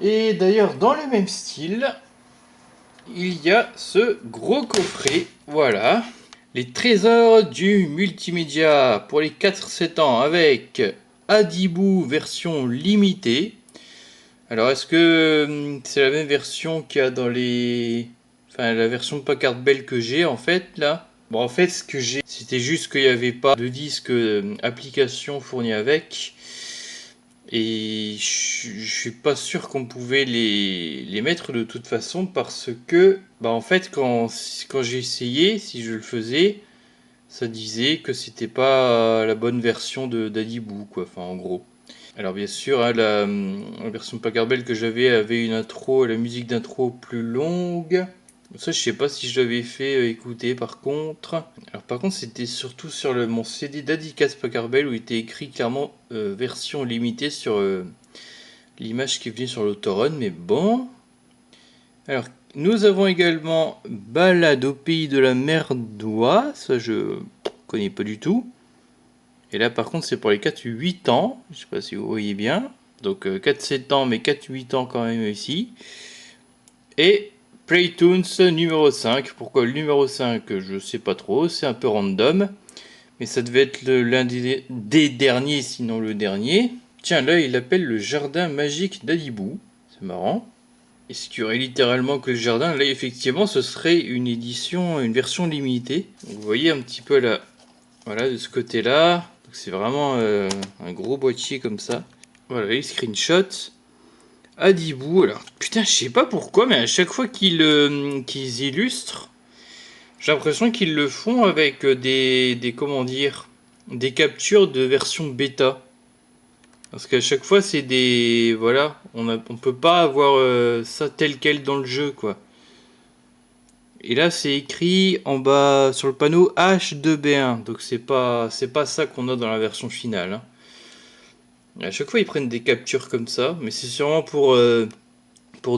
Et d'ailleurs, dans le même style, il y a ce gros coffret, voilà. Les trésors du multimédia pour les 4-7 ans avec Adibou version limitée. Alors est-ce que c'est la même version qu'il y a dans les... Enfin la version Packard Bell que j'ai en fait là. Bon en fait ce que j'ai c'était juste qu'il n'y avait pas de disque application fourni avec. Et je suis pas sûr qu'on pouvait les mettre de toute façon parce que bah en fait quand j'ai essayé, si je le faisais, ça disait que c'était pas la bonne version de d'Adibou quoi, enfin en gros. Alors bien sûr, hein, la version Packard Bell que j'avais avait une intro, la musique d'intro plus longue. Ça, je sais pas si je l'avais fait écouter par contre. Alors par contre, c'était surtout sur mon CD d'Adicas Packard Bell où il était écrit clairement version limitée sur l'image qui venait sur l'autorun, mais bon. Alors, nous avons également Balade au pays de la merdoie, ça je connais pas du tout. Et là par contre c'est pour les 4-8 ans, je sais pas si vous voyez bien. Donc 4-7 ans mais 4-8 ans quand même ici. Et Playtoons numéro 5. Pourquoi le numéro 5 je sais pas trop, c'est un peu random. Mais ça devait être l'un des derniers, sinon le dernier. Tiens là il appelle le jardin magique d'Adibou. C'est marrant. Est-ce qu'il y aurait littéralement que le jardin? Là effectivement ce serait une édition, une version limitée. Donc, vous voyez un petit peu là. Voilà de ce côté là. C'est vraiment un gros boîtier comme ça. Voilà les screenshots. Adibou, alors putain je sais pas pourquoi mais à chaque fois qu'ils illustrent, j'ai l'impression qu'ils le font avec des comment dire, des captures de version bêta. Parce qu'à chaque fois c'est des... Voilà, on peut pas avoir ça tel quel dans le jeu quoi. Et là c'est écrit en bas sur le panneau H2B1, donc c'est pas ça qu'on a dans la version finale. Hein. À chaque fois ils prennent des captures comme ça, mais c'est sûrement pour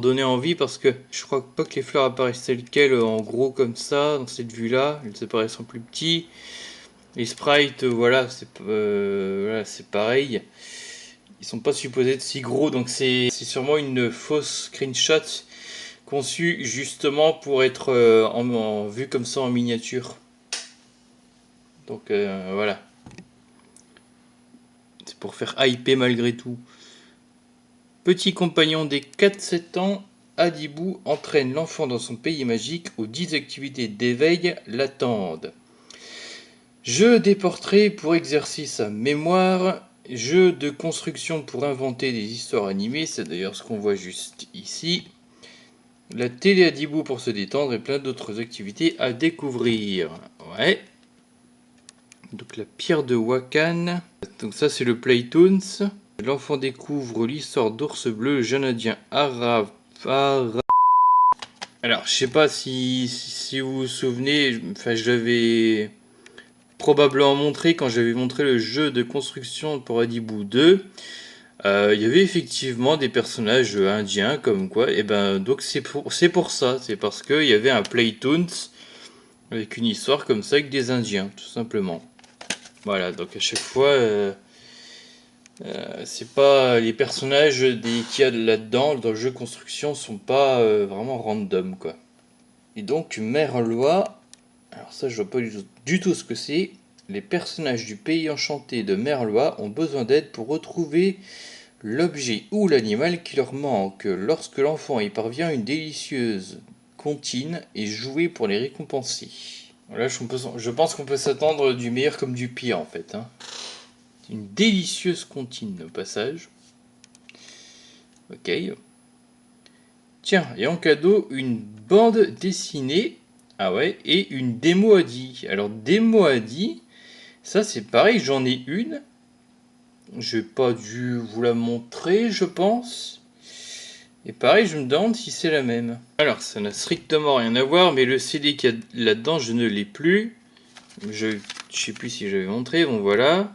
donner envie parce que je crois pas que les fleurs apparaissent telles quelles en gros comme ça dans cette vue là, elles apparaissent en plus petit. Les sprites voilà c'est pareil, ils sont pas supposés être si gros donc c'est sûrement une fausse screenshot conçue justement pour être en vue comme ça en miniature. Donc voilà, c'est pour faire hyper malgré tout. Petit compagnon des 4-7 ans, Adibou entraîne l'enfant dans son pays magique où 10 activités d'éveil l'attendent. Jeu des portraits pour exercer sa mémoire, jeu de construction pour inventer des histoires animées, c'est d'ailleurs ce qu'on voit juste ici. La télé Adibou pour se détendre et plein d'autres activités à découvrir. Ouais. Donc la pierre de Wakan. Donc ça c'est le Playtoons. L'enfant découvre l'histoire d'Ours Bleu, jeune indien arabe. Alors, je sais pas si vous vous souvenez, enfin, je l'avais probablement montré quand j'avais montré le jeu de construction pour Adibou 2. Il y avait effectivement des personnages indiens, comme quoi, et ben, donc c'est pour ça, c'est parce qu'il y avait un Playtoons avec une histoire comme ça avec des indiens, tout simplement. Voilà, donc à chaque fois. C'est pas les personnages qu'il y a là-dedans dans le jeu construction sont pas vraiment random quoi. Et donc Merlois, alors ça je vois pas du tout ce que c'est. Les personnages du pays enchanté de Merlois ont besoin d'aide pour retrouver l'objet ou l'animal qui leur manque. Lorsque l'enfant y parvient, une délicieuse comptine est jouée pour les récompenser. Voilà, je pense qu'on peut s'attendre du meilleur comme du pire en fait. Hein. Une délicieuse comptine au passage. Ok. Tiens, et en cadeau, une bande dessinée. Ah ouais, et une démo Adi. Alors, démo Adi, ça c'est pareil, j'en ai une. J'ai pas dû vous la montrer, je pense. Et pareil, je me demande si c'est la même. Alors, ça n'a strictement rien à voir, mais le CD qu'il y a là-dedans, je ne l'ai plus. Je sais plus si j'avais montré, bon voilà.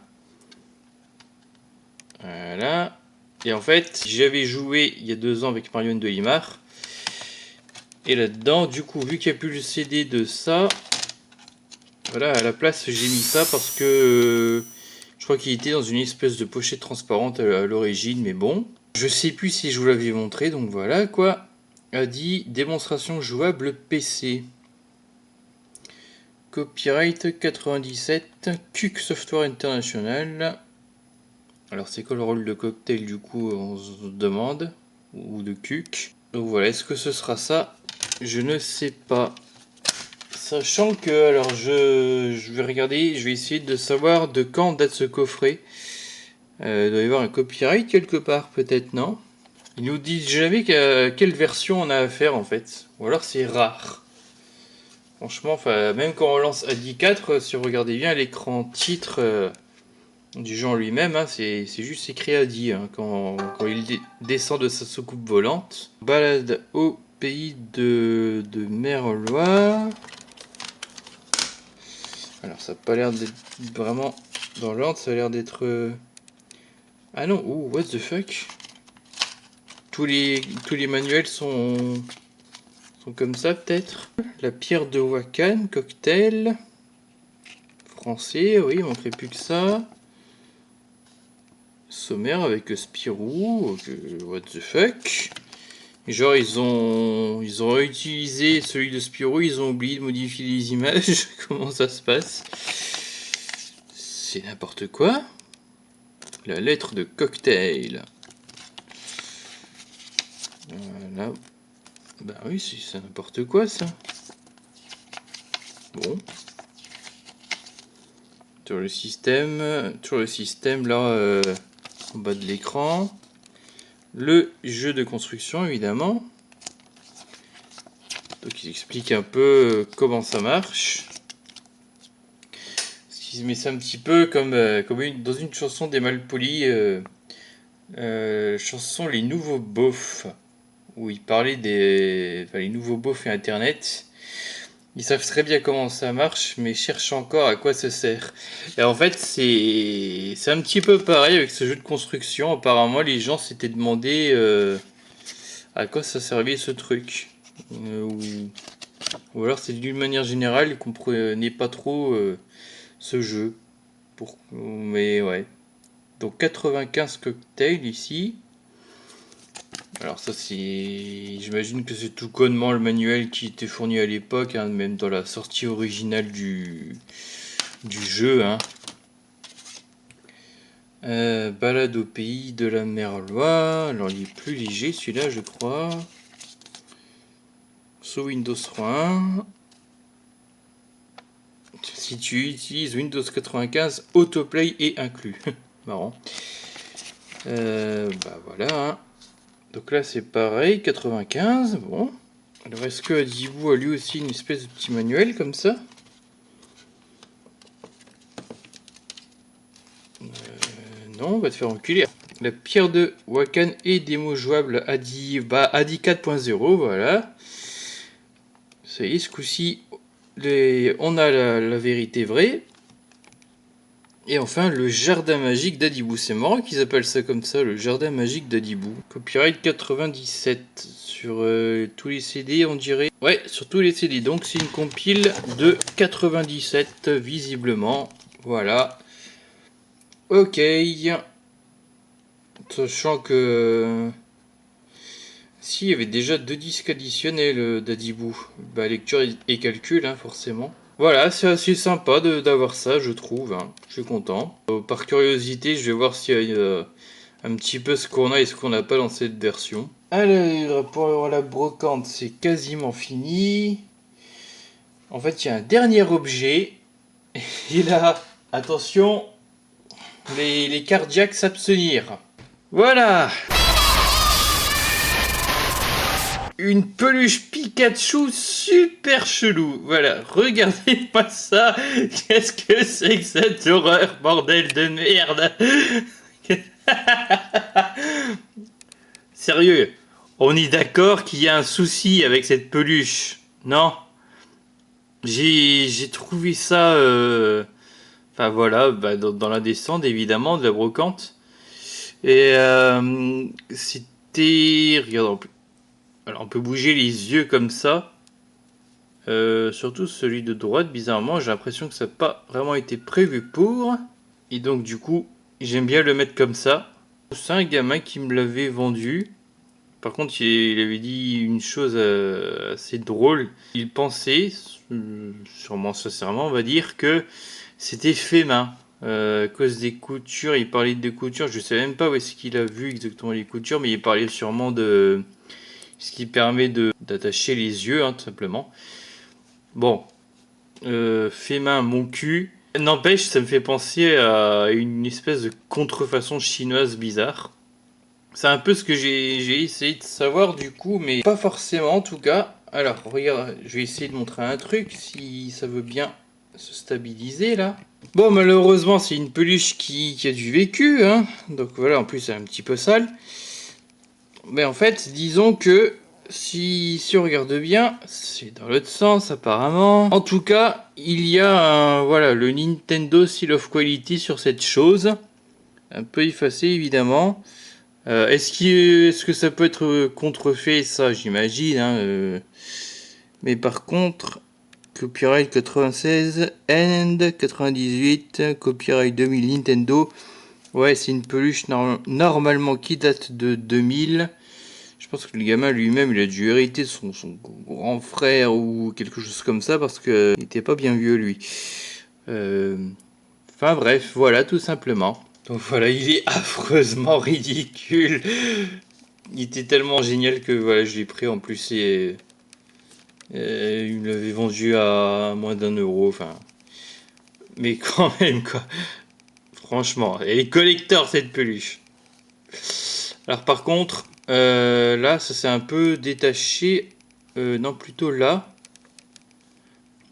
Voilà. Et en fait, j'avais joué il y a 2 ans avec Marion de Limar. Et là-dedans, du coup, vu qu'il n'y a plus le CD de ça, voilà, à la place, j'ai mis ça parce que je crois qu'il était dans une espèce de pochette transparente à l'origine, mais bon. Je sais plus si je vous l'avais montré, donc voilà quoi. A dit démonstration jouable PC. Copyright 97, Cuc Software International. Alors c'est quoi le rôle de cocktail du coup, on se demande, ou de Cuc. Donc voilà, est-ce que ce sera ça? Je ne sais pas. Sachant que, alors je vais regarder, je vais essayer de savoir de quand date ce coffret. Il doit y avoir un copyright quelque part peut-être, non? Ils nous disent jamais quelle version on a à faire en fait. Ou alors c'est rare. Franchement, même quand on lance ADI 4, si vous regardez bien l'écran titre du jeu en lui-même, hein, c'est juste écrit ADI hein, quand il descend de sa soucoupe volante. Balade au pays de Merlois. Alors ça n'a pas l'air d'être vraiment dans l'ordre, ça a l'air d'être... Ah non, oh, what the fuck? Tous les manuels sont comme ça peut-être. La pierre de Wakan, cocktail. Français, oui, il manquerait plus que ça. Sommaire avec Spirou, what the fuck. Genre ils ont réutilisé celui de Spirou, ils ont oublié de modifier les images. Comment ça se passe? C'est n'importe quoi. La lettre de cocktail. Voilà. Bah oui, c'est n'importe quoi ça. Bon. Sur le système là, en bas de l'écran. Le jeu de construction évidemment. Donc il explique un peu comment ça marche. Il met ça un petit peu comme dans une chanson des Malpolis, chanson Les Nouveaux Beaufs, où il parlait les nouveaux beaufs et Internet. Ils savent très bien comment ça marche, mais cherchent encore à quoi ça sert. Et en fait, c'est un petit peu pareil avec ce jeu de construction. Apparemment, les gens s'étaient demandé à quoi ça servait ce truc. Ou alors c'est d'une manière générale, ils comprenaient pas trop ce jeu. Mais ouais. Donc 95 cocktails ici. Alors ça c'est... J'imagine que c'est tout connement le manuel qui était fourni à l'époque, hein, même dans la sortie originale du jeu. Hein. Balade au pays de la Merlois. Alors il est plus léger celui-là je crois. Sous Windows 3.1. Si tu utilises Windows 95, Autoplay est inclus. Marrant. Bah voilà. Hein. Donc là c'est pareil, 95. Bon. Alors est-ce que Adibou a lui aussi une espèce de petit manuel comme ça? Non, on va te faire enculer. La pierre de Wakan et démo jouable Adi 4.0, voilà. Ça y est, ce coup-ci, on a la vérité vraie. Et enfin, le jardin magique d'Adibou. C'est marrant qu'ils appellent ça comme ça, le jardin magique d'Adibou. Copyright 97 sur tous les CD, on dirait. Ouais, sur tous les CD. Donc c'est une compile de 97, visiblement. Voilà. Ok. Sachant que... Si, il y avait déjà 2 disques additionnels d'Adibou. Bah, lecture et calcul, hein, forcément. Voilà, c'est assez sympa d'avoir ça, je trouve. Hein. Je suis content. Par curiosité, je vais voir s'il y a un petit peu ce qu'on a et ce qu'on n'a pas dans cette version. Alors, pour la brocante, c'est quasiment fini. En fait, il y a un dernier objet. Et là, attention, les cardiaques s'abstenir. Voilà! Une peluche Pikachu super chelou. Voilà, regardez-moi ça. Qu'est-ce que c'est que cette horreur, bordel de merde. Sérieux, on est d'accord qu'il y a un souci avec cette peluche, non? J'ai trouvé ça... Enfin voilà, bah, dans la descente évidemment, de la brocante. Et c'était... Regarde, alors on peut bouger les yeux comme ça. Surtout celui de droite, bizarrement, j'ai l'impression que ça n'a pas vraiment été prévu pour. Et donc du coup, j'aime bien le mettre comme ça. C'est un gamin qui me l'avait vendu. Par contre, il avait dit une chose assez drôle. Il pensait, sûrement sincèrement, on va dire, que c'était fait main. À cause des coutures, il parlait de coutures. Je sais même pas où est-ce qu'il a vu exactement les coutures, mais il parlait sûrement de ce qui permet d'attacher les yeux, hein, tout simplement. Bon, fait main, mon cul. N'empêche, ça me fait penser à une espèce de contrefaçon chinoise bizarre. C'est un peu ce que j'ai essayé de savoir du coup, mais pas forcément en tout cas. Alors, regarde, je vais essayer de montrer un truc, si ça veut bien se stabiliser là. Bon, malheureusement, c'est une peluche qui a du vécu, hein. Donc voilà, en plus, c'est un petit peu sale. Mais en fait, disons que si on regarde bien, c'est dans l'autre sens apparemment. En tout cas, il y a voilà, le Nintendo Seal of Quality sur cette chose. Un peu effacé évidemment. Est-ce que ça peut être contrefait? Ça, j'imagine. Hein, mais par contre, copyright 96 and 98, copyright 2000 Nintendo. Ouais, c'est une peluche normalement qui date de 2000. Je pense que le gamin lui-même, il a dû hériter de son grand frère ou quelque chose comme ça parce qu'il n'était pas bien vieux lui. Enfin bref, voilà tout simplement. Donc voilà, il est affreusement ridicule. Il était tellement génial que voilà, je l'ai pris en plus et il me l'avait vendu à moins d'1 euro. Enfin, mais quand même quoi. Franchement, elle est collector cette peluche. Alors par contre, là, ça s'est un peu détaché. Non, plutôt là.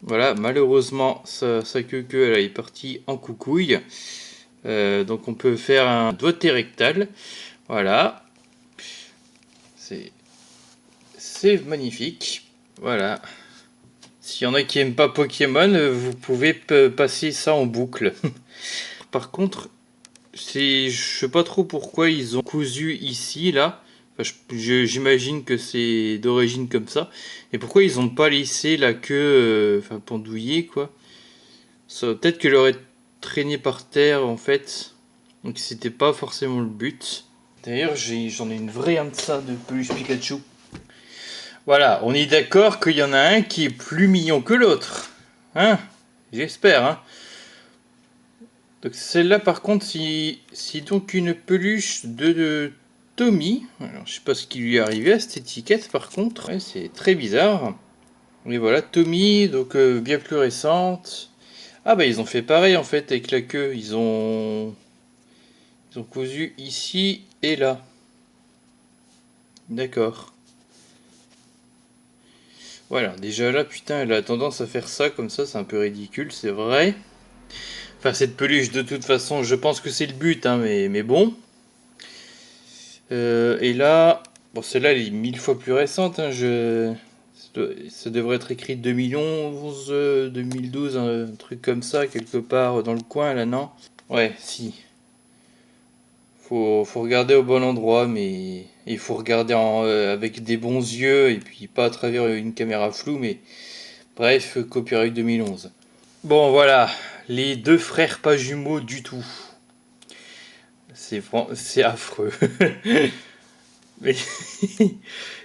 Voilà, malheureusement, sa queue, elle est partie en coucouille. Donc on peut faire un doigté rectal. Voilà. C'est magnifique. Voilà. S'il y en a qui aiment pas Pokémon, vous pouvez passer ça en boucle. Par contre, je sais pas trop pourquoi ils ont cousu ici, là. Enfin, j'imagine que c'est d'origine comme ça. Et pourquoi ils ont pas laissé la queue, enfin pendouillée, quoi. Peut-être qu'elle aurait traîné par terre, en fait. Donc c'était pas forcément le but. D'ailleurs, j'en ai une vraie un de ça, de peluche Pikachu. Voilà, on est d'accord qu'il y en a un qui est plus mignon que l'autre. Hein? J'espère, hein. Donc celle-là, par contre, c'est donc une peluche de Tommy. Alors, je sais pas ce qui lui est arrivé à cette étiquette, par contre. Ouais, c'est très bizarre. Mais voilà, Tommy, donc bien plus récente. Ah bah ils ont fait pareil en fait avec la queue. Ils ont cousu ici et là. D'accord. Voilà, déjà là, putain, elle a tendance à faire ça comme ça, c'est un peu ridicule, c'est vrai. Enfin, cette peluche, de toute façon, je pense que c'est le but, hein, mais bon. Et là, bon, celle-là, elle est 1000 fois plus récente. Hein, ça devrait être écrit 2011, 2012, un truc comme ça, quelque part dans le coin, là, non? Ouais, si. Faut regarder au bon endroit, mais il faut regarder avec des bons yeux, et puis pas à travers une caméra floue, mais bref, copyright 2011. Bon, voilà, les deux frères pas jumeaux du tout. C'est affreux. Mais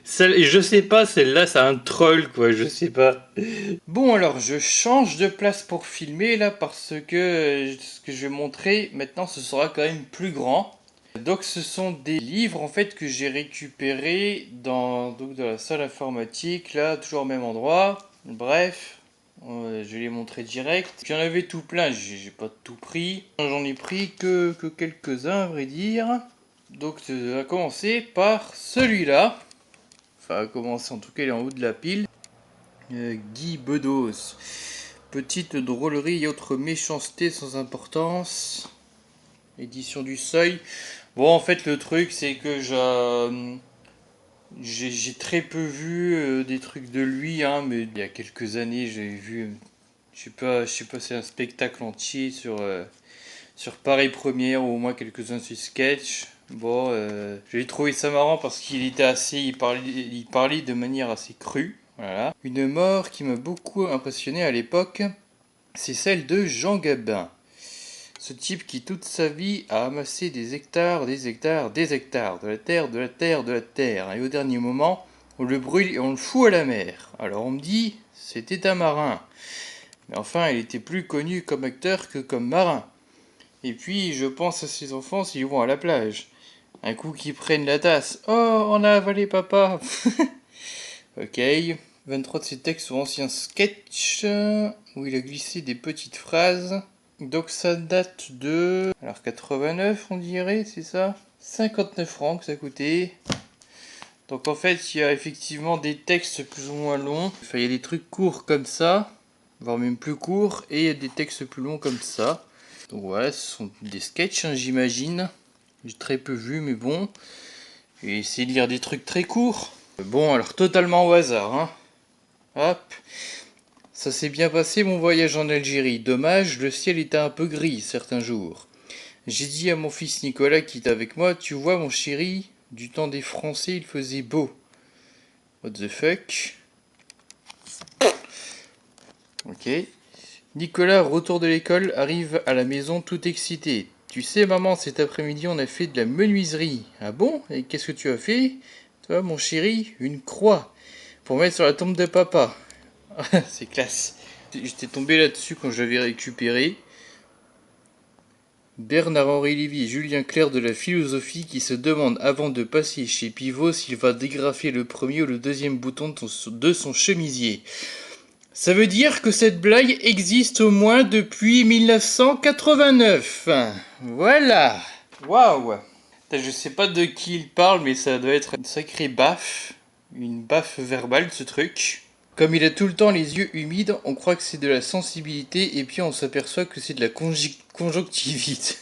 je sais pas, celle-là, c'est un troll, quoi, je sais pas. Bon, alors, je change de place pour filmer, là, parce que ce que je vais montrer, maintenant, ce sera quand même plus grand. Donc, ce sont des livres, en fait, que j'ai récupérés donc, dans la salle informatique, là, toujours au même endroit. Bref, je vais les montrer direct. J'en avais tout plein, j'ai pas tout pris. J'en ai pris que quelques-uns, à vrai dire. Donc ça va commencer par celui-là. Enfin, à commencer en tout cas, il est en haut de la pile. Guy Bedos. Petite drôlerie et autres méchancetés sans importance. Édition du Seuil. Bon, en fait, le truc, c'est que j'ai très peu vu des trucs de lui, hein, mais il y a quelques années, j'ai vu, je sais pas, c'est un spectacle entier sur Paris Première ou au moins quelques-uns sur Sketch. Bon, j'ai trouvé ça marrant parce qu'il était il parlait de manière assez crue. Voilà. Une mort qui m'a beaucoup impressionné à l'époque, c'est celle de Jean Gabin. Ce type qui toute sa vie a amassé des hectares, des hectares, des hectares, de la terre, de la terre, de la terre, et au dernier moment, on le brûle et on le fout à la mer. Alors on me dit, c'était un marin. Mais enfin, il était plus connu comme acteur que comme marin. Et puis, je pense à ses enfants s'ils vont à la plage. Un coup qu'ils prennent la tasse. Oh, on a avalé papa. Ok. 23 de ses textes sont anciens sketchs où il a glissé des petites phrases. Donc ça date de... Alors 89 on dirait, c'est ça 59 francs que ça coûtait. Donc en fait il y a effectivement des textes plus ou moins longs. Enfin il y a des trucs courts comme ça, voire même plus courts. Et il y a des textes plus longs comme ça. Donc voilà, ce sont des sketchs hein, j'imagine. J'ai très peu vu mais bon. J'ai essayé de lire des trucs très courts. Bon alors totalement au hasard hein. Hop. Ça s'est bien passé mon voyage en Algérie. Dommage, le ciel était un peu gris certains jours. J'ai dit à mon fils Nicolas qui est avec moi, tu vois mon chéri, du temps des Français il faisait beau. What the fuck? Ok. Nicolas, retour de l'école, arrive à la maison tout excité. Tu sais maman, cet après-midi on a fait de la menuiserie. Ah bon? Et qu'est-ce que tu as fait? Toi mon chéri, une croix. Pour mettre sur la tombe de papa. C'est classe. J'étais tombé là-dessus quand je l'avais récupéré. Bernard-Henri Lévy et Julien Clerc de la philosophie qui se demandent avant de passer chez Pivot s'il va dégrafer le premier ou le deuxième bouton de son chemisier. Ça veut dire que cette blague existe au moins depuis 1989. Voilà. Waouh. Je sais pas de qui il parle, mais ça doit être une sacrée baffe. Une baffe verbale ce truc. Comme il a tout le temps les yeux humides, on croit que c'est de la sensibilité et puis on s'aperçoit que c'est de la conjonctivite.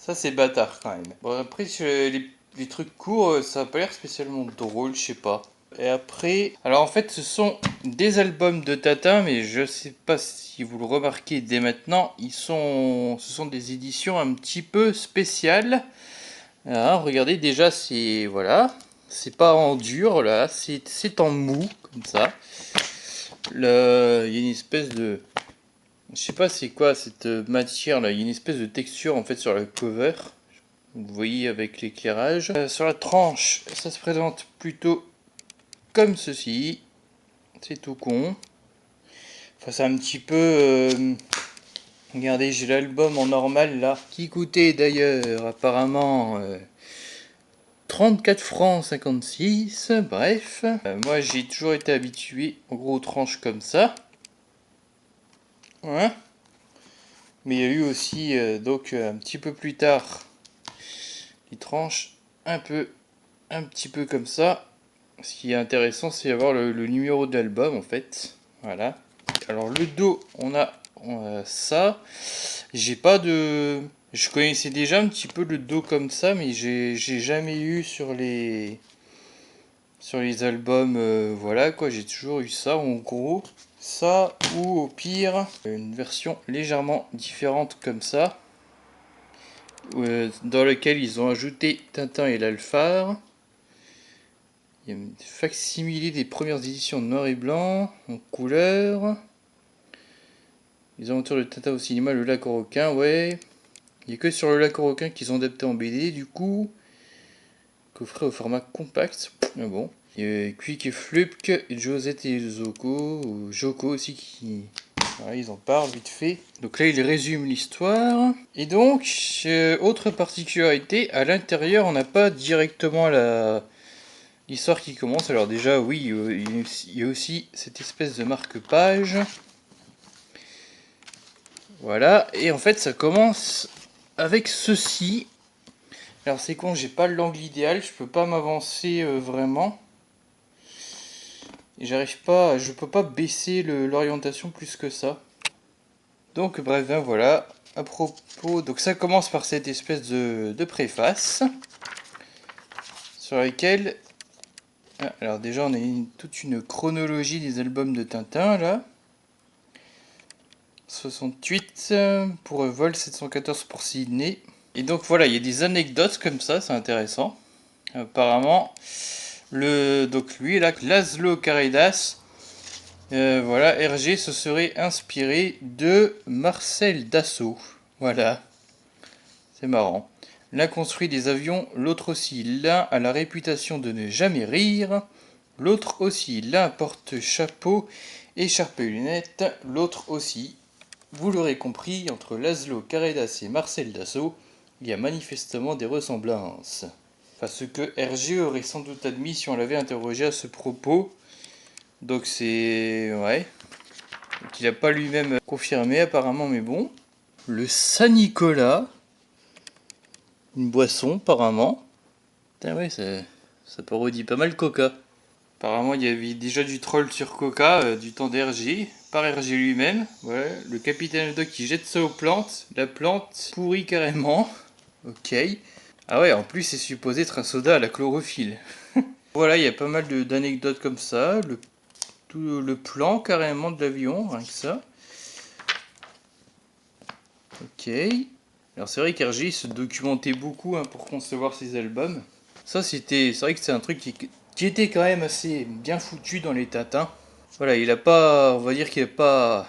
Ça c'est bâtard quand même. Bon après les trucs courts ça a pas l'air spécialement drôle, je sais pas. Et après, alors en fait ce sont des albums de Tintin mais je sais pas si vous le remarquez dès maintenant, ce sont des éditions un petit peu spéciales. Alors, regardez déjà c'est voilà, c'est pas en dur là, c'est en mou comme ça. Il y a une espèce de... Je sais pas c'est quoi cette matière là, il y a une espèce de texture en fait sur la cover. Vous voyez avec l'éclairage. Sur la tranche, ça se présente plutôt comme ceci. C'est tout con. Enfin c'est un petit peu... Regardez, j'ai l'album en normal là, qui coûtait d'ailleurs apparemment 34 francs 56, bref. Moi j'ai toujours été habitué en gros aux tranches comme ça. Hein. Mais il y a eu aussi, donc un petit peu plus tard, les tranches un petit peu comme ça. Ce qui est intéressant, c'est avoir le numéro de l'album en fait. Voilà. Alors le dos, on a ça. J'ai pas de... Je connaissais déjà un petit peu le dos comme ça, mais j'ai jamais eu sur les albums. Voilà quoi, j'ai toujours eu ça en gros. Ça ou au pire une version légèrement différente comme ça. Dans lequel ils ont ajouté Tintin et l'Alphard. Il y a une facsimilé des premières éditions noir et blanc, en couleur. Les aventures de Tintin au cinéma, le lac aux requins, ouais. Il n'y a que sur le lac aux requins qu'ils ont adapté en BD, du coup. Coffret au format compact. Ah bon. Il y a Quick et Flupk, et Josette et Zoko, ou Joko aussi qui... Voilà, ils en parlent vite fait. Donc là, il résume l'histoire. Et donc, autre particularité, à l'intérieur, on n'a pas directement l'histoire qui commence. Alors déjà, oui, il y a aussi cette espèce de marque-page. Voilà, et en fait, ça commence avec ceci. Alors c'est con, j'ai pas l'angle idéal, je peux pas m'avancer vraiment. Et je peux pas baisser l'orientation plus que ça. Donc bref, ben voilà. À propos, donc ça commence par cette espèce de préface sur laquelle, alors déjà on a toute une chronologie des albums de Tintin là. 68 pour Vol 714 pour Sydney. Et donc voilà, il y a des anecdotes comme ça, c'est intéressant. Apparemment, donc lui là, Laszlo Caridas, voilà, Hergé se serait inspiré de Marcel Dassault. Voilà, c'est marrant. L'un construit des avions, l'autre aussi. L'un a la réputation de ne jamais rire, l'autre aussi. L'un porte chapeau, écharpe et lunettes, l'autre aussi. Vous l'aurez compris, entre Laszlo Carredas et Marcel Dassault, il y a manifestement des ressemblances. Enfin, ce que Hergé aurait sans doute admis si on l'avait interrogé à ce propos. Donc c'est... ouais. Qu'il n'a pas lui-même confirmé apparemment, mais bon. Le Saint-Nicolas. Une boisson apparemment. Putain ouais, ça parodie pas mal Coca. Apparemment il y avait déjà du troll sur Coca du temps d'Hergé. Par Hergé lui-même. Voilà, le capitaine Haddock qui jette ça aux plantes. La plante pourrit carrément. Ok. Ah ouais, en plus c'est supposé être un soda à la chlorophylle. Voilà, il y a pas mal d'anecdotes comme ça. Tout le plan carrément de l'avion, rien que ça. Ok. Alors c'est vrai qu'Hergé se documentait beaucoup pour concevoir ses albums. Ça c'est vrai que c'est un truc qui était quand même assez bien foutu dans les Tatins. Voilà, il a pas, on va dire qu'il a pas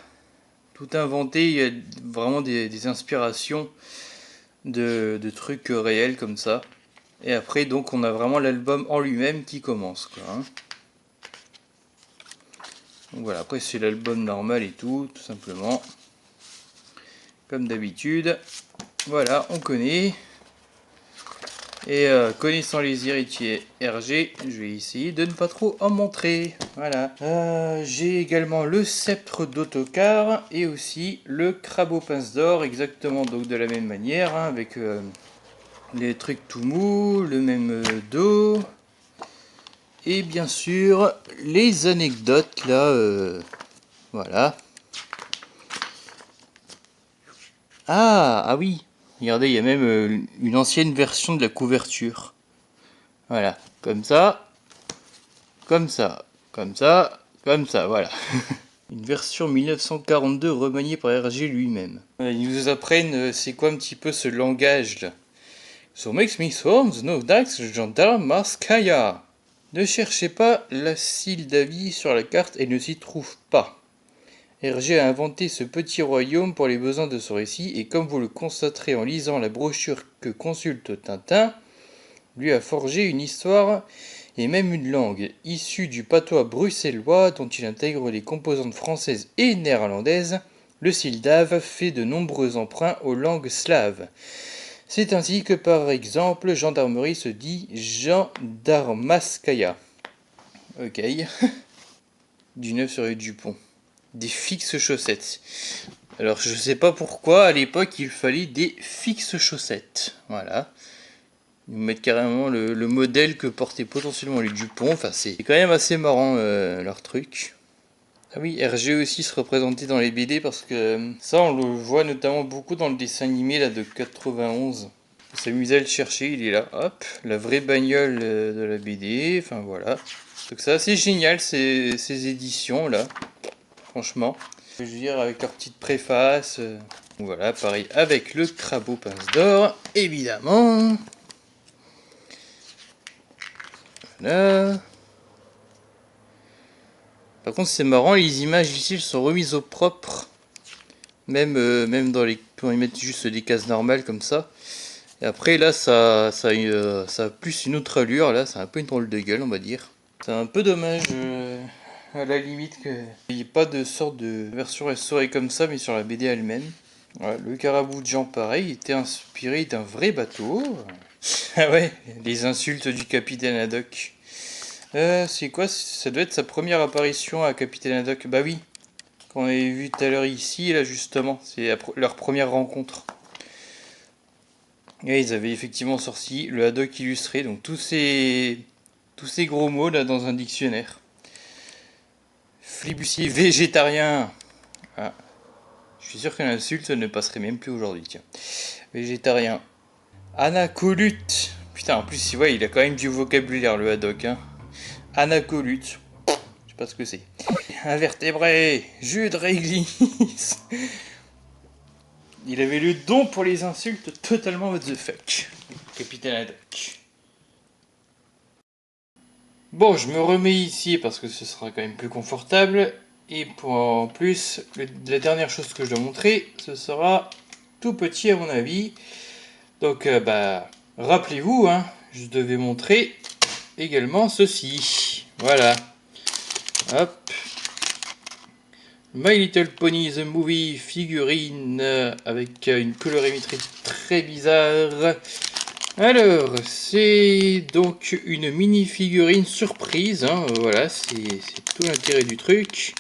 tout inventé, il y a vraiment des inspirations de trucs réels comme ça. Et après donc on a vraiment l'album en lui-même qui commence quoi. Donc voilà, après c'est l'album normal et tout simplement. Comme d'habitude. Voilà, on connaît. Et connaissant les héritiers Hergé, je vais essayer de ne pas trop en montrer. Voilà. J'ai également le sceptre d'autocar et aussi le crabeau pince d'or, exactement donc de la même manière, avec les trucs tout mous, le même dos. Et bien sûr, les anecdotes là, voilà. Ah oui, regardez, il y a même une ancienne version de la couverture. Voilà, comme ça, comme ça, comme ça, comme ça, voilà. Une version 1942 remaniée par Hergé lui-même. Ils nous apprennent c'est quoi un petit peu ce langage là. So makes me sounds no dax gendarme Marskaya. Ne cherchez pas la Sildavie sur la carte, elle ne s'y trouve pas. Hergé a inventé ce petit royaume pour les besoins de son récit et comme vous le constaterez en lisant la brochure que consulte Tintin, lui a forgé une histoire et même une langue, issue du patois bruxellois dont il intègre les composantes françaises et néerlandaises. Le sildave fait de nombreux emprunts aux langues slaves. C'est ainsi que par exemple gendarmerie se dit gendarmaskaya. Ok. Du neuf sur les Dupont. Des fixes chaussettes. Alors je sais pas pourquoi à l'époque il fallait des fixes chaussettes. Voilà. Ils mettent carrément le modèle que portaient potentiellement les Dupont. Enfin c'est quand même assez marrant leur truc. Ah oui, Hergé aussi se représentait dans les BD parce que ça on le voit notamment beaucoup dans le dessin animé là de 91. On s'amusait à le chercher, il est là, hop, la vraie bagnole de la BD, enfin voilà. Donc c'est assez génial ces éditions là, franchement. Je veux dire avec leur petite préface. Voilà, pareil avec le crabeau pince d'or, évidemment. Voilà. Par contre c'est marrant, les images ici elles sont remises au propre. Même dans les. Quand ils mettent juste des cases normales comme ça. Et après là ça a plus une autre allure, là c'est un peu une drôle de gueule on va dire. C'est un peu dommage à la limite qu'il n'y ait pas de sorte de version restaurée comme ça mais sur la BD elle-même. Voilà, le carabou de Jean pareil était inspiré d'un vrai bateau. Ah ouais, les insultes du capitaine Haddock. C'est quoi? Ça doit être sa première apparition à Capitaine Haddock. Bah oui, qu'on avait vu tout à l'heure ici, là justement, c'est leur première rencontre. Et ils avaient effectivement sorti le Haddock illustré, donc tous ces gros mots là dans un dictionnaire. Flibustier végétarien. Ah, je suis sûr que l'insulte ne passerait même plus aujourd'hui, tiens. Végétarien. Anacolute. Putain, en plus, ouais, il a quand même du vocabulaire le Haddock, hein. Anacolute. Je sais pas ce que c'est. Invertébré. Jus de réglisse. Il avait le don pour les insultes totalement what the fuck. Capitaine Haddock. Bon, je me remets ici parce que ce sera quand même plus confortable. Et pour en plus, la dernière chose que je dois montrer, ce sera tout petit à mon avis. Donc rappelez-vous, hein, je devais montrer également ceci. Voilà. Hop. My Little Pony The Movie figurine avec une colorimétrie très bizarre. Alors, c'est donc une mini figurine surprise, hein, voilà, c'est tout l'intérêt du truc.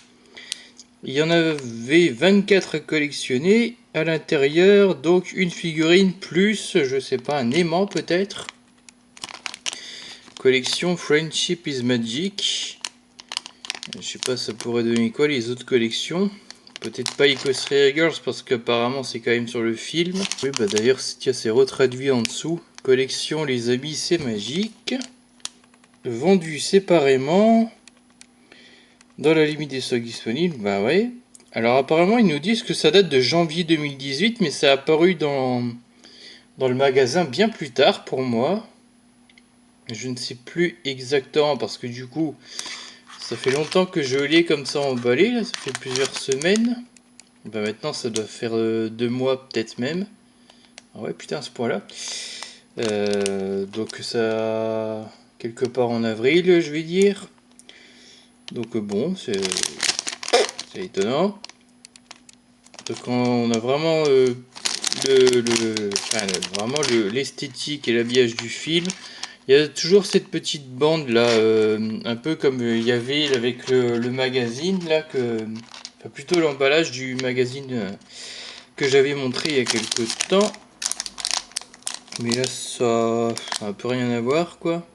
Il y en avait 24 à collectionner à l'intérieur, donc une figurine plus, je sais pas, un aimant peut-être. Collection Friendship is Magic. Je sais pas, ça pourrait donner quoi les autres collections? Peut-être pas Equestria Girls parce qu'apparemment c'est quand même sur le film. Oui, bah d'ailleurs, c'est retraduit en dessous. Collection Les Amis, c'est magique. Vendu séparément. Dans la limite des stocks disponibles, bah ouais. Alors apparemment ils nous disent que ça date de janvier 2018, mais ça a apparu dans le magasin bien plus tard pour moi. Je ne sais plus exactement parce que du coup, ça fait longtemps que je l'ai comme ça emballé, là, ça fait plusieurs semaines. Bah maintenant ça doit faire 2 mois peut-être même. Ah ouais putain à ce point là. Donc ça quelque part en avril je vais dire. Donc bon c'est étonnant. Donc on a vraiment vraiment l'esthétique et l'habillage du film. Il y a toujours cette petite bande là, un peu comme il y avait avec le magazine là, enfin plutôt l'emballage du magazine que j'avais montré il y a quelques temps. Mais là ça n'a un peu rien à voir quoi.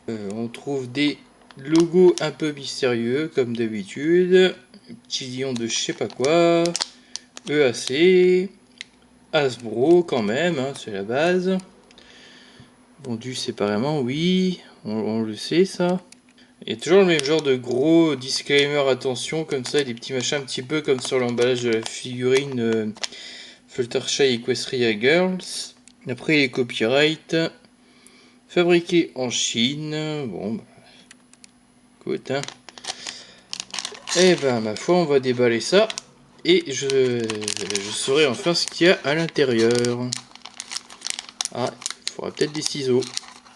On trouve des logos un peu mystérieux comme d'habitude. Petit lion de je sais pas quoi. EAC. Hasbro quand même, hein, c'est la base. Vendu séparément, oui, on le sait ça. Il y a toujours le même genre de gros disclaimer, attention, comme ça, des petits machins un petit peu comme sur l'emballage de la figurine Fluttershy Equestria Girls. Après les copyrights, fabriqués en Chine. Bon, bah, écoute, hein. Eh ben, ma foi, on va déballer ça. Et je saurai enfin ce qu'il y a à l'intérieur. Ah, il faudra peut-être des ciseaux.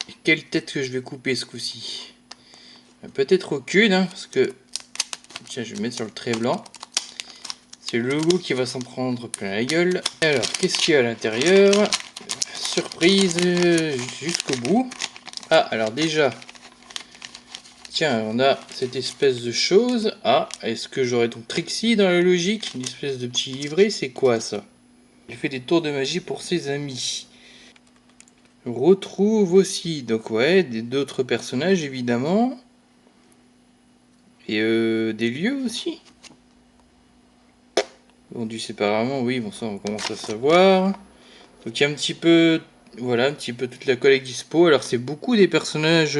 Et quelle tête que je vais couper ce coup-ci? Peut-être aucune, hein, parce que... Tiens, je vais mettre sur le trait blanc. C'est le logo qui va s'en prendre plein la gueule. Alors, qu'est-ce qu'il y a à l'intérieur? Surprise jusqu'au bout. Ah, alors déjà... Tiens, on a cette espèce de chose. Ah, est-ce que j'aurais donc Trixie dans la logique? Une espèce de petit livret, c'est quoi ça? Il fait des tours de magie pour ses amis. Retrouve aussi, donc ouais, d'autres personnages évidemment. Et des lieux aussi. Vendu séparément, oui, bon ça on commence à savoir. Donc il y a un petit peu, voilà, un petit peu toute la collecte dispo. Alors c'est beaucoup des personnages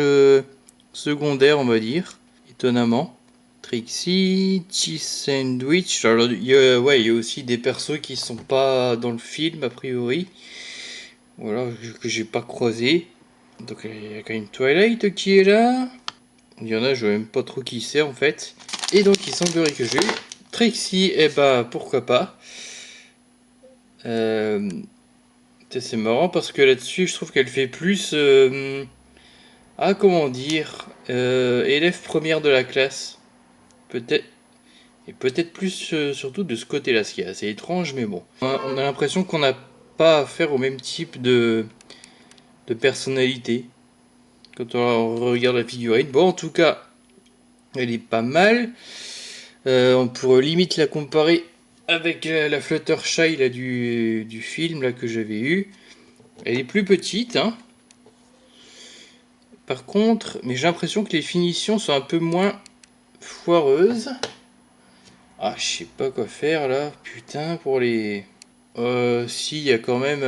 secondaires, on va dire, étonnamment. Trixie, Cheese Sandwich. Alors il y a aussi des persos qui sont pas dans le film a priori. Voilà, que j'ai pas croisé. Donc il y a quand même Twilight qui est là. Il y en a, je ne sais même pas trop qui c'est en fait. Et donc il semblerait que j'ai eu Trixie, et bah pourquoi pas. C'est marrant parce que là-dessus je trouve qu'elle fait plus... comment dire, élève première de la classe. Peut-être... Et peut-être plus surtout de ce côté-là, ce qui est assez étrange, mais bon. On a l'impression qu'on n'a pas affaire au même type de personnalité quand on regarde la figurine. Bon, en tout cas, elle est pas mal. On pourrait limite la comparer avec la Fluttershy là, du film là, que j'avais eu. Elle est plus petite, hein. Par contre, mais j'ai l'impression que les finitions sont un peu moins foireuses. Ah, je sais pas quoi faire là, putain, pour les... si, il y a quand même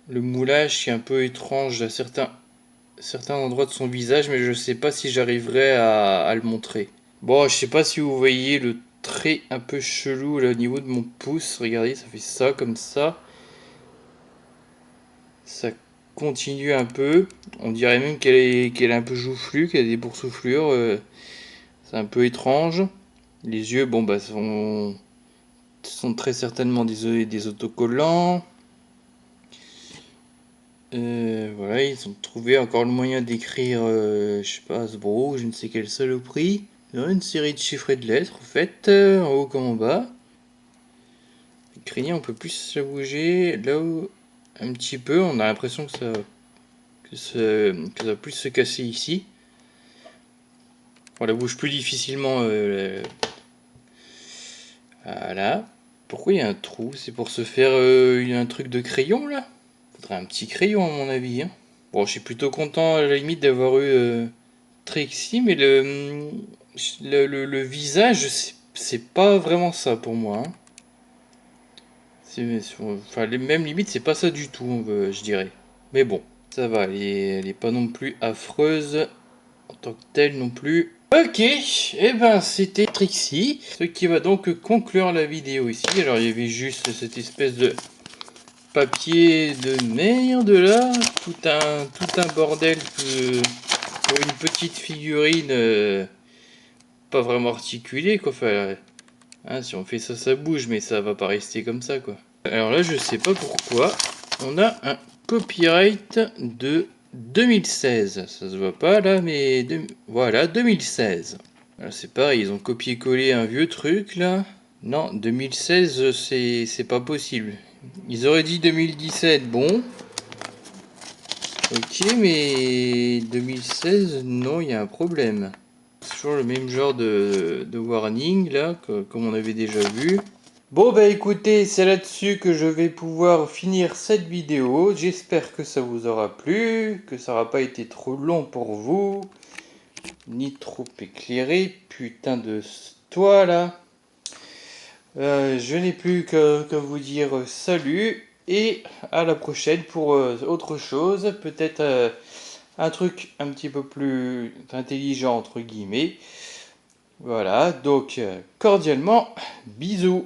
le moulage qui est un peu étrange à certains endroits de son visage, mais je sais pas si j'arriverai à le montrer. Bon, je sais pas si vous voyez le trait un peu chelou là, au niveau de mon pouce. Regardez, ça fait ça, comme ça. Ça continue un peu. On dirait même qu'elle est un peu joufflue, qu'elle a des boursouflures. C'est un peu étrange. Les yeux, bon bah, sont Ce sont très certainement des autocollants. Voilà, ils ont trouvé encore le moyen d'écrire, je sais pas, Hasbro, je ne sais quelle saloperie. Une série de chiffres et de lettres, en fait, en haut comme en bas. Le crinier, on peut plus se bouger. Là où, un petit peu, on a l'impression que ça va plus se casser ici. On la bouge plus difficilement. Voilà. Pourquoi il y a un trou? C'est pour se faire un truc de crayon là? Faudrait un petit crayon à mon avis. Hein. Bon, je suis plutôt content à la limite d'avoir eu Trixie, mais le visage, c'est pas vraiment ça pour moi. Hein. Enfin, même limite, c'est pas ça du tout, je dirais. Mais bon, ça va, elle est pas non plus affreuse en tant que telle non plus. Ok, et ben c'était Trixie, ce qui va donc conclure la vidéo ici. Alors il y avait juste cette espèce de papier de merde là, tout un bordel pour une petite figurine pas vraiment articulée quoi. Enfin, hein, si on fait ça, ça bouge, mais ça va pas rester comme ça quoi. Alors là, je sais pas pourquoi, on a un copyright de 2016. Ça se voit pas là, mais voilà, 2016. C'est pareil, ils ont copié-collé un vieux truc là. Non, 2016, c'est pas possible. Ils auraient dit 2017, bon. Ok, mais 2016, non, il y a un problème. C'est toujours le même genre de warning là, comme on avait déjà vu. Bon bah écoutez, c'est là-dessus que je vais pouvoir finir cette vidéo. J'espère que ça vous aura plu, que ça n'aura pas été trop long pour vous, ni trop éclairé. Putain de toi là. Je n'ai plus que vous dire salut et à la prochaine pour autre chose. Peut-être un truc un petit peu plus intelligent entre guillemets. Voilà, donc cordialement, bisous.